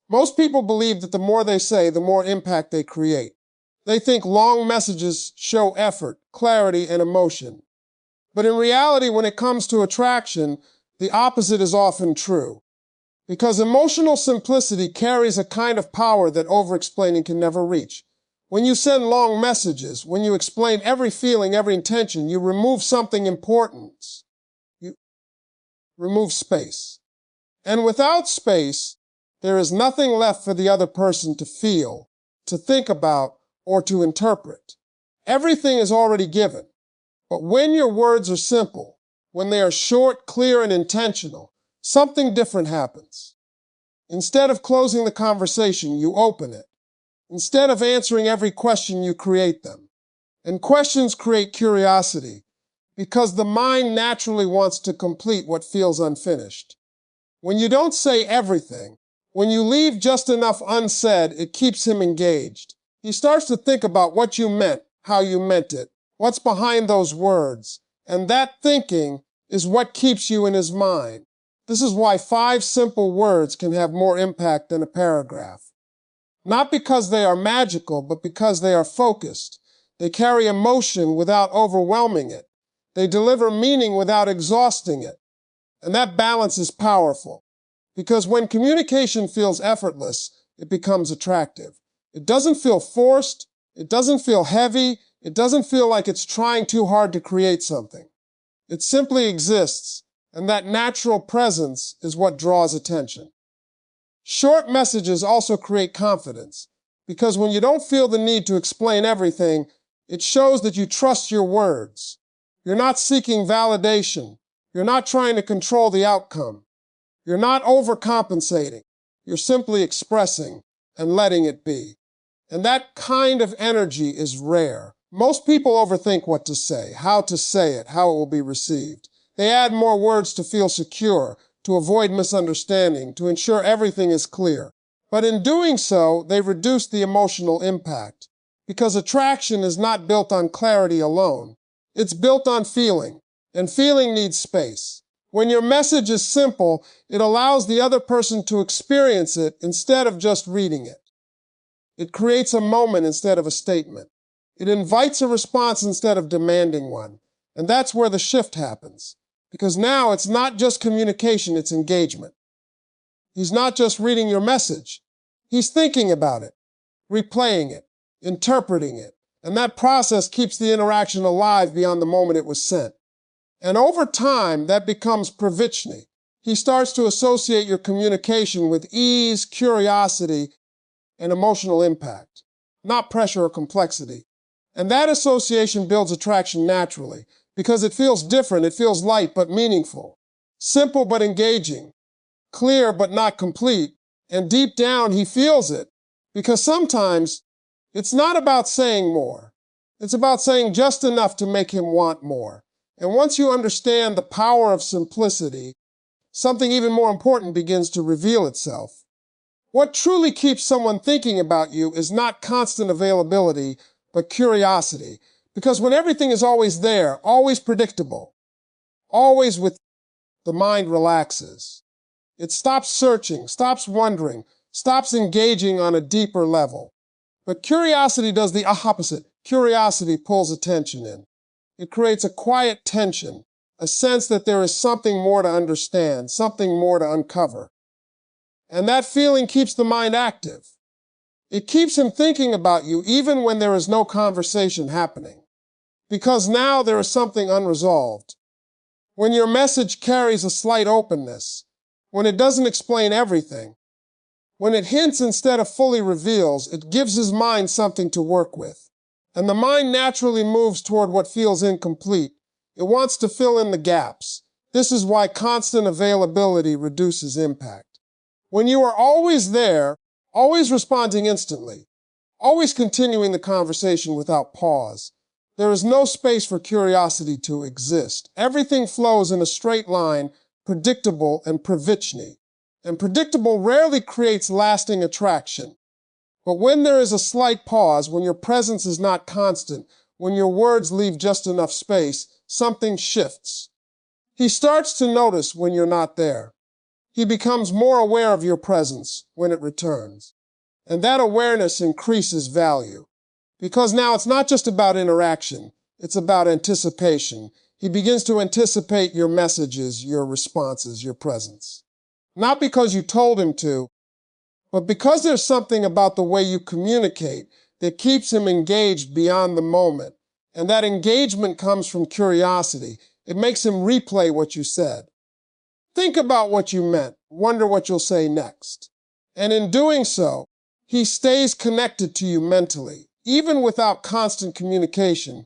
Most people believe that the more they say, the more impact they create. They think long messages show effort, clarity, and emotion. But in reality, when it comes to attraction, the opposite is often true. Because emotional simplicity carries a kind of power that over-explaining can never reach. When you send long messages, when you explain every feeling, every intention, you remove something important. You remove space. And without space, there is nothing left for the other person to feel, to think about, or to interpret. Everything is already given. But when your words are simple, when they are short, clear, and intentional, something different happens. Instead of closing the conversation, you open it. Instead of answering every question, you create them. And questions create curiosity, because the mind naturally wants to complete what feels unfinished. When you don't say everything, when you leave just enough unsaid, it keeps him engaged. He starts to think about what you meant, how you meant it, what's behind those words, and that thinking is what keeps you in his mind. This is why 5 simple words can have more impact than a paragraph. Not because they are magical, but because they are focused. They carry emotion without overwhelming it. They deliver meaning without exhausting it. And that balance is powerful. Because when communication feels effortless, it becomes attractive. It doesn't feel forced. It doesn't feel heavy. It doesn't feel like it's trying too hard to create something. It simply exists, and that natural presence is what draws attention. Short messages also create confidence, because when you don't feel the need to explain everything, it shows that you trust your words. You're not seeking validation. You're not trying to control the outcome. You're not overcompensating. You're simply expressing and letting it be. And that kind of energy is rare. Most people overthink what to say, how it, how it will be received. They add more words to feel secure, to avoid misunderstanding, to ensure everything is clear. But in doing so, they reduce the emotional impact. Because attraction is not built on clarity alone. It's built on feeling, and feeling needs space. When your message is simple, it allows the other person to experience it instead of just reading it. It creates a moment instead of a statement. It invites a response instead of demanding one. And that's where the shift happens. Because now it's not just communication, it's engagement. He's not just reading your message. He's thinking about it, replaying it, interpreting it. And that process keeps the interaction alive beyond the moment it was sent. And over time, that becomes pravitchny. He starts to associate your communication with ease, curiosity, and emotional impact, not pressure or complexity. And that association builds attraction naturally, because it feels different, it feels light but meaningful, simple but engaging, clear but not complete, and deep down he feels it. Because sometimes it's not about saying more. It's about saying just enough to make him want more. And once you understand the power of simplicity, something even more important begins to reveal itself. What truly keeps someone thinking about you is not constant availability, but curiosity. Because when everything is always there, always predictable, always with the mind relaxes. It stops searching, stops wondering, stops engaging on a deeper level. But curiosity does the opposite. Curiosity pulls attention in. It creates a quiet tension, a sense that there is something more to understand, something more to uncover. And that feeling keeps the mind active. It keeps him thinking about you even when there is no conversation happening. Because now there is something unresolved. When your message carries a slight openness, when it doesn't explain everything, when it hints instead of fully reveals, it gives his mind something to work with. And the mind naturally moves toward what feels incomplete. It wants to fill in the gaps. This is why constant availability reduces impact. When you are always there, always responding instantly, always continuing the conversation without pause, there is no space for curiosity to exist. Everything flows in a straight line, predictable and pravitchny. And predictable rarely creates lasting attraction. But when there is a slight pause, when your presence is not constant, when your words leave just enough space, something shifts. He starts to notice when you're not there. He becomes more aware of your presence when it returns. And that awareness increases value. Because now it's not just about interaction, it's about anticipation. He begins to anticipate your messages, your responses, your presence. Not because you told him to, but because there's something about the way you communicate that keeps him engaged beyond the moment. And that engagement comes from curiosity. It makes him replay what you said. Think about what you meant. Wonder what you'll say next. And in doing so, he stays connected to you mentally, even without constant communication.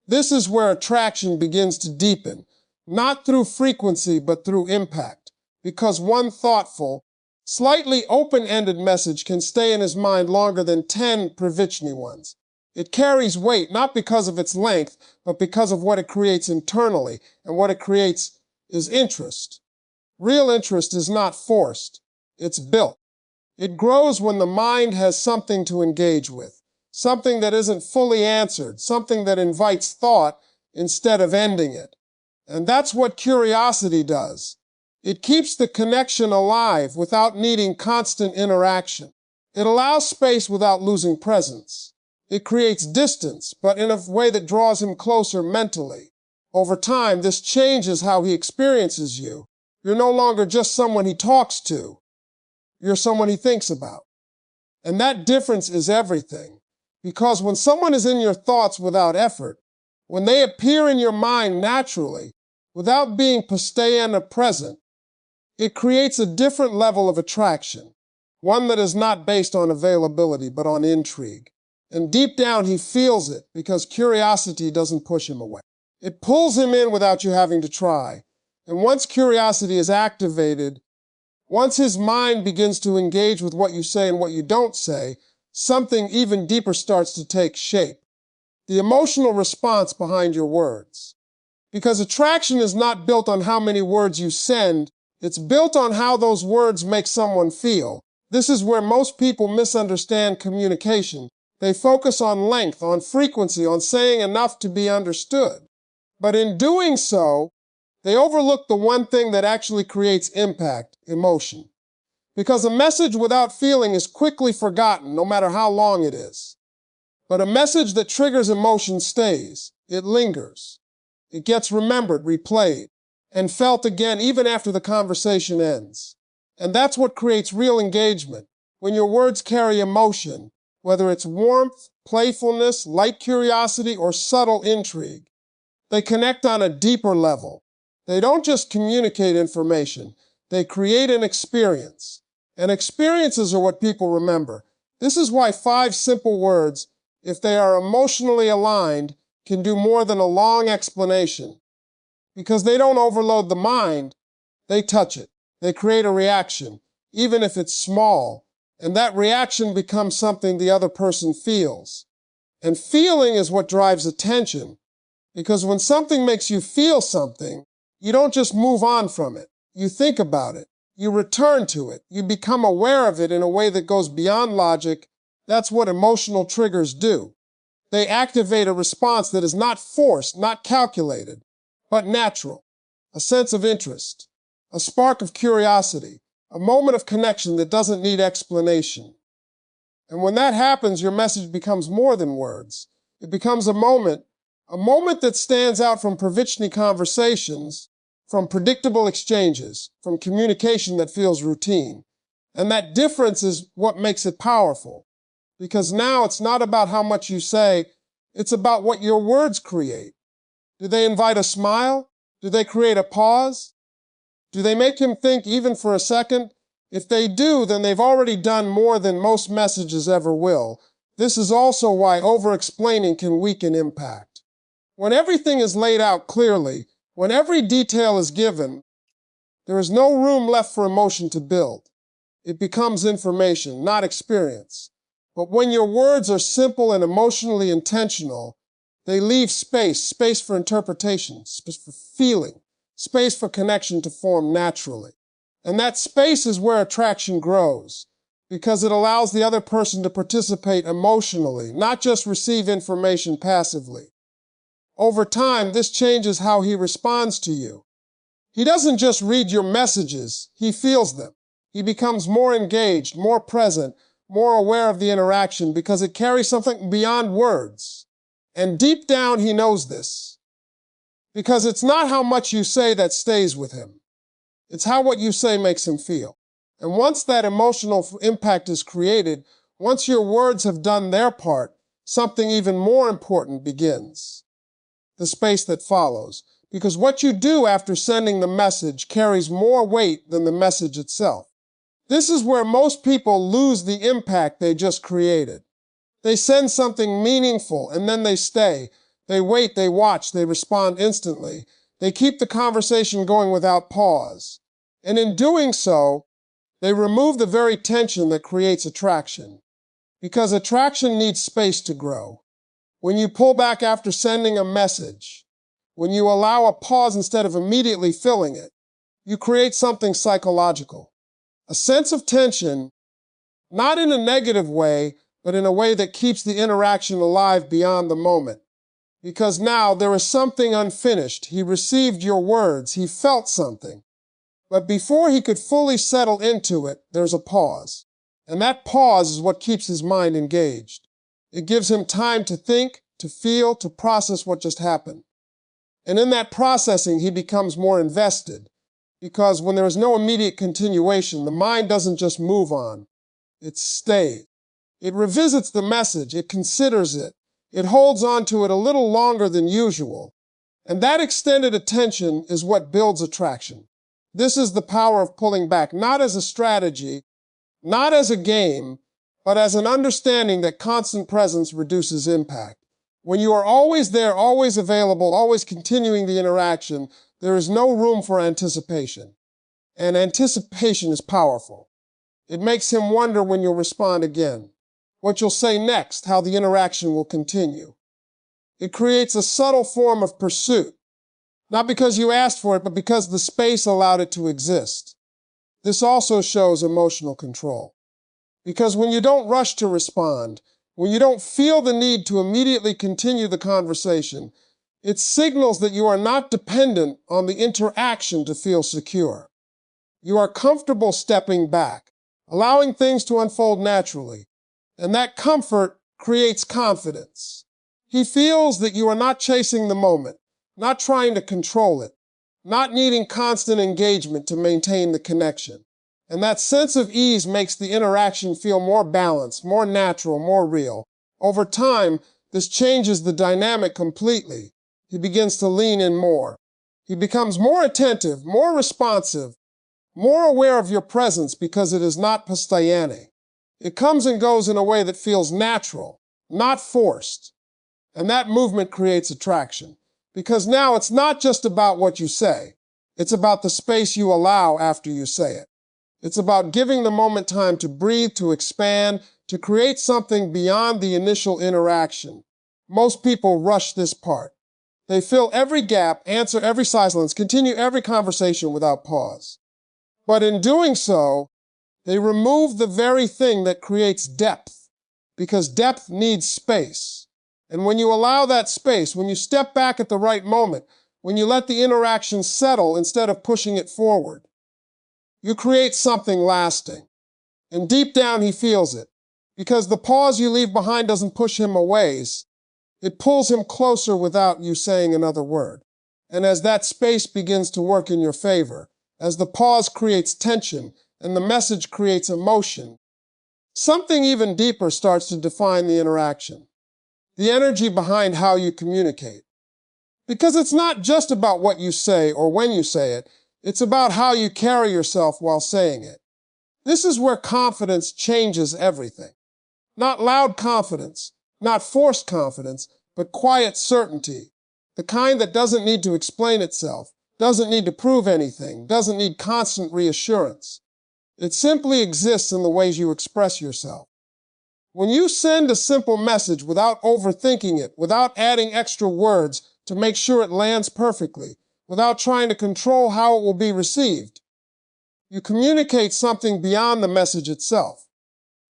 This is where attraction begins to deepen, not through frequency, but through impact. Because one thoughtful, slightly open-ended message can stay in his mind longer than 10 Pravichnyi ones. It carries weight, not because of its length, but because of what it creates internally, and what it creates is interest. Real interest is not forced, it's built. It grows when the mind has something to engage with, something that isn't fully answered, something that invites thought instead of ending it. And that's what curiosity does. It keeps the connection alive without needing constant interaction. It allows space without losing presence. It creates distance, but in a way that draws him closer mentally. Over time, this changes how he experiences you. You're no longer just someone he talks to. You're someone he thinks about. And that difference is everything. Because when someone is in your thoughts without effort, when they appear in your mind naturally, without being pastian or present, it creates a different level of attraction, one that is not based on availability, but on intrigue. And deep down, he feels it because curiosity doesn't push him away. It pulls him in without you having to try. And once curiosity is activated, once his mind begins to engage with what you say and what you don't say, something even deeper starts to take shape. The emotional response behind your words. Because attraction is not built on how many words you send, it's built on how those words make someone feel. This is where most people misunderstand communication. They focus on length, on frequency, on saying enough to be understood. But in doing so, they overlook the one thing that actually creates impact, emotion. Because a message without feeling is quickly forgotten, no matter how long it is. But a message that triggers emotion stays. It lingers. It gets remembered, replayed, and felt again even after the conversation ends. And that's what creates real engagement. When your words carry emotion, whether it's warmth, playfulness, light curiosity, or subtle intrigue, they connect on a deeper level. They don't just communicate information, they create an experience. And experiences are what people remember. This is why 5 simple words, if they are emotionally aligned, can do more than a long explanation. Because they don't overload the mind, they touch it. They create a reaction, even if it's small. And that reaction becomes something the other person feels. And feeling is what drives attention. Because when something makes you feel something, you don't just move on from it. You think about it. You return to it. You become aware of it in a way that goes beyond logic. That's what emotional triggers do. They activate a response that is not forced, not calculated, but natural. A sense of interest, a spark of curiosity, a moment of connection that doesn't need explanation. And when that happens, your message becomes more than words. It becomes a moment that stands out from Pravichnyi conversations, from predictable exchanges, from communication that feels routine. And that difference is what makes it powerful. Because now it's not about how much you say, it's about what your words create. Do they invite a smile? Do they create a pause? Do they make him think even for a second? If they do, then they've already done more than most messages ever will. This is also why over-explaining can weaken impact. When everything is laid out clearly, when every detail is given, there is no room left for emotion to build. It becomes information, not experience. But when your words are simple and emotionally intentional, they leave space for interpretation, space for feeling, space for connection to form naturally. And that space is where attraction grows, because it allows the other person to participate emotionally, not just receive information passively. Over time, this changes how he responds to you. He doesn't just read your messages, he feels them. He becomes more engaged, more present, more aware of the interaction because it carries something beyond words. And deep down, he knows this. Because it's not how much you say that stays with him. It's how what you say makes him feel. And once that emotional impact is created, once your words have done their part, something even more important begins. The space that follows. Because what you do after sending the message carries more weight than the message itself. This is where most people lose the impact they just created. They send something meaningful and then they stay. They wait, they watch, they respond instantly. They keep the conversation going without pause. And in doing so, they remove the very tension that creates attraction. Because attraction needs space to grow. When you pull back after sending a message, when you allow a pause instead of immediately filling it, you create something psychological. A sense of tension, not in a negative way, but in a way that keeps the interaction alive beyond the moment. Because now there is something unfinished. He received your words. He felt something. But before he could fully settle into it, there's a pause. And that pause is what keeps his mind engaged. It gives him time to think, to feel, to process what just happened. And in that processing, he becomes more invested. Because when there is no immediate continuation, the mind doesn't just move on. It stays. It revisits the message. It considers it. It holds on to it a little longer than usual. And that extended attention is what builds attraction. This is the power of pulling back, not as a strategy, not as a game, but as an understanding that constant presence reduces impact. When you are always there, always available, always continuing the interaction, there is no room for anticipation. And anticipation is powerful. It makes him wonder when you'll respond again, what you'll say next, how the interaction will continue. It creates a subtle form of pursuit, not because you asked for it, but because the space allowed it to exist. This also shows emotional control. Because when you don't rush to respond, when you don't feel the need to immediately continue the conversation, it signals that you are not dependent on the interaction to feel secure. You are comfortable stepping back, allowing things to unfold naturally, and that comfort creates confidence. He feels that you are not chasing the moment, not trying to control it, not needing constant engagement to maintain the connection. And that sense of ease makes the interaction feel more balanced, more natural, more real. Over time, this changes the dynamic completely. He begins to lean in more. He becomes more attentive, more responsive, more aware of your presence because it is not postoyane. It comes and goes in a way that feels natural, not forced. And that movement creates attraction. Because now it's not just about what you say. It's about the space you allow after you say it. It's about giving the moment time to breathe, to expand, to create something beyond the initial interaction. Most people rush this part. They fill every gap, answer every silence, continue every conversation without pause. But in doing so, they remove the very thing that creates depth, because depth needs space. And when you allow that space, when you step back at the right moment, when you let the interaction settle instead of pushing it forward, you create something lasting. And deep down, he feels it, because the pause you leave behind doesn't push him away. It pulls him closer without you saying another word. And as that space begins to work in your favor, as the pause creates tension and the message creates emotion, something even deeper starts to define the interaction. The energy behind how you communicate. Because it's not just about what you say or when you say it, it's about how you carry yourself while saying it. This is where confidence changes everything. Not loud confidence, not forced confidence, but quiet certainty. The kind that doesn't need to explain itself, doesn't need to prove anything, doesn't need constant reassurance. It simply exists in the ways you express yourself. When you send a simple message without overthinking it, without adding extra words to make sure it lands perfectly, without trying to control how it will be received, you communicate something beyond the message itself.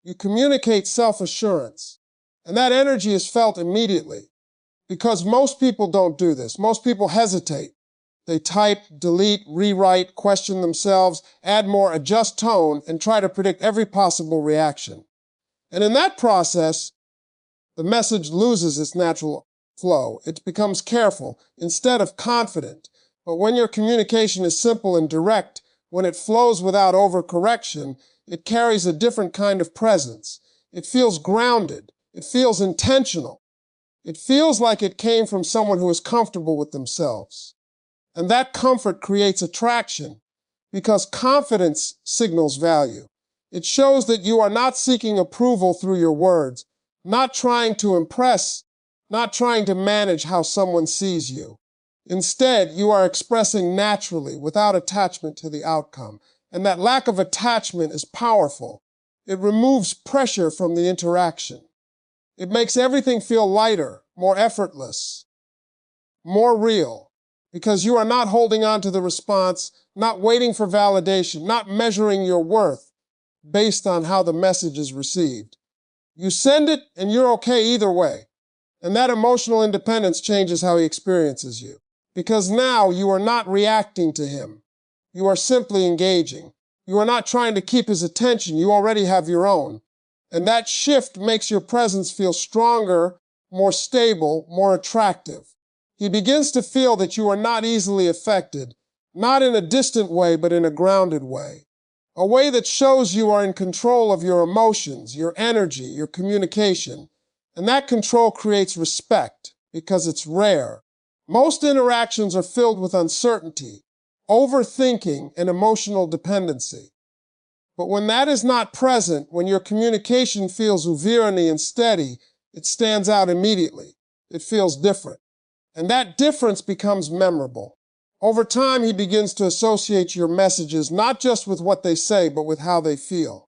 You communicate self-assurance. And that energy is felt immediately. Because most people don't do this. Most people hesitate. They type, delete, rewrite, question themselves, add more, adjust tone, and try to predict every possible reaction. And in that process, the message loses its natural flow. It becomes careful instead of confident. But when your communication is simple and direct, when it flows without overcorrection, it carries a different kind of presence. It feels grounded. It feels intentional. It feels like it came from someone who is comfortable with themselves. And that comfort creates attraction because confidence signals value. It shows that you are not seeking approval through your words, not trying to impress, not trying to manage how someone sees you. Instead, you are expressing naturally without attachment to the outcome. And that lack of attachment is powerful. It removes pressure from the interaction. It makes everything feel lighter, more effortless, more real. Because you are not holding on to the response, not waiting for validation, not measuring your worth based on how the message is received. You send it and you're okay either way. And that emotional independence changes how he experiences you. Because now you are not reacting to him. You are simply engaging. You are not trying to keep his attention. You already have your own. And that shift makes your presence feel stronger, more stable, more attractive. He begins to feel that you are not easily affected, not in a distant way, but in a grounded way. A way that shows you are in control of your emotions, your energy, your communication. And that control creates respect because it's rare. Most interactions are filled with uncertainty, overthinking, and emotional dependency. But when that is not present, when your communication feels uverny and steady, it stands out immediately. It feels different. And that difference becomes memorable. Over time, he begins to associate your messages not just with what they say, but with how they feel.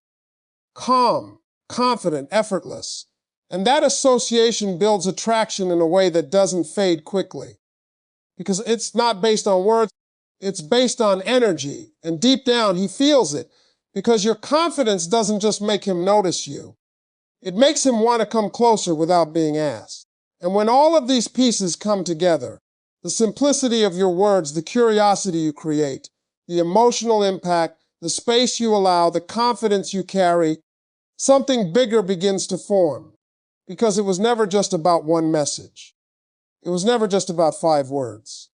Calm, confident, effortless. And that association builds attraction in a way that doesn't fade quickly. Because it's not based on words, it's based on energy. And deep down, he feels it. Because your confidence doesn't just make him notice you. It makes him want to come closer without being asked. And when all of these pieces come together, the simplicity of your words, the curiosity you create, the emotional impact, the space you allow, the confidence you carry, something bigger begins to form. Because it was never just about one message. It was never just about 5 words.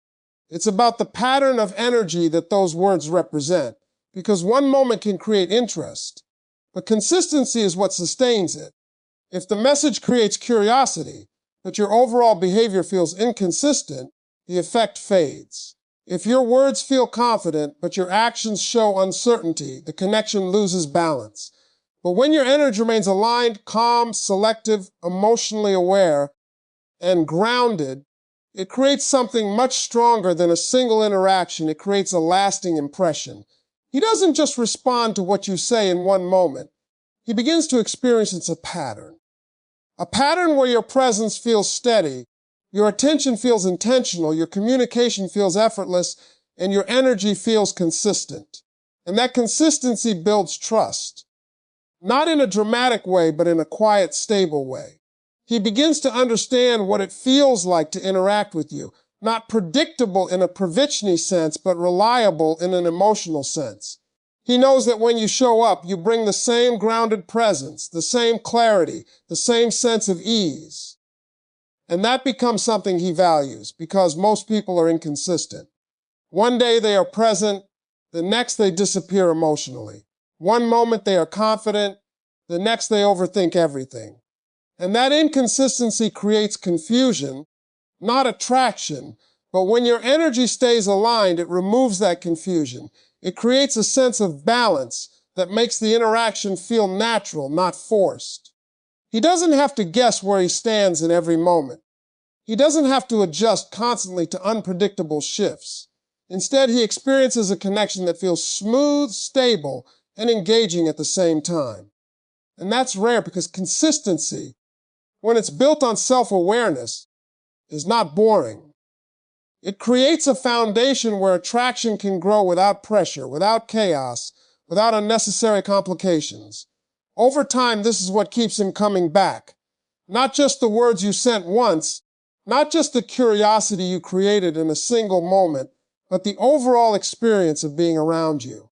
It's about the pattern of energy that those words represent. Because one moment can create interest, but consistency is what sustains it. If the message creates curiosity, but your overall behavior feels inconsistent, the effect fades. If your words feel confident, but your actions show uncertainty, the connection loses balance. But when your energy remains aligned, calm, selective, emotionally aware, and grounded, it creates something much stronger than a single interaction. It creates a lasting impression. He doesn't just respond to what you say in one moment. He begins to experience it's a pattern. A pattern where your presence feels steady, your attention feels intentional, your communication feels effortless, and your energy feels consistent. And that consistency builds trust. Not in a dramatic way, but in a quiet, stable way. He begins to understand what it feels like to interact with you. Not predictable in a Pravichnyi sense, but reliable in an emotional sense. He knows that when you show up, you bring the same grounded presence, the same clarity, the same sense of ease. And that becomes something he values because most people are inconsistent. One day they are present, the next they disappear emotionally. One moment they are confident, the next they overthink everything. And that inconsistency creates confusion, not attraction. But when your energy stays aligned, it removes that confusion. It creates a sense of balance that makes the interaction feel natural, not forced. He doesn't have to guess where he stands in every moment. He doesn't have to adjust constantly to unpredictable shifts. Instead, he experiences a connection that feels smooth, stable, and engaging at the same time. And that's rare because consistency, when it's built on self-awareness, is not boring. It creates a foundation where attraction can grow without pressure, without chaos, without unnecessary complications. Over time, this is what keeps him coming back. Not just the words you sent once, not just the curiosity you created in a single moment, but the overall experience of being around you.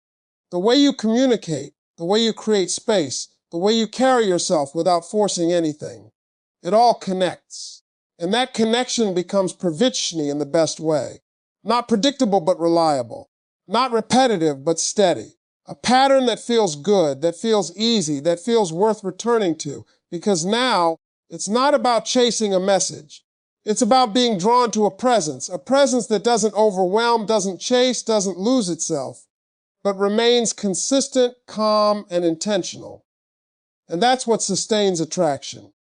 The way you communicate, the way you create space, the way you carry yourself without forcing anything. It all connects. And that connection becomes pravitchni in the best way. Not predictable but reliable. Not repetitive but steady. A pattern that feels good, that feels easy, that feels worth returning to. Because now, it's not about chasing a message. It's about being drawn to a presence that doesn't overwhelm, doesn't chase, doesn't lose itself, but remains consistent, calm, and intentional. And that's what sustains attraction.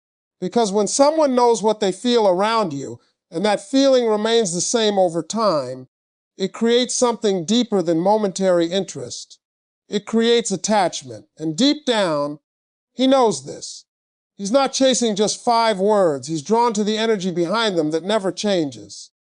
Because when someone knows what they feel around you, and that feeling remains the same over time, it creates something deeper than momentary interest. It creates attachment. And deep down, he knows this. He's not chasing just 5 words. He's drawn to the energy behind them that never changes.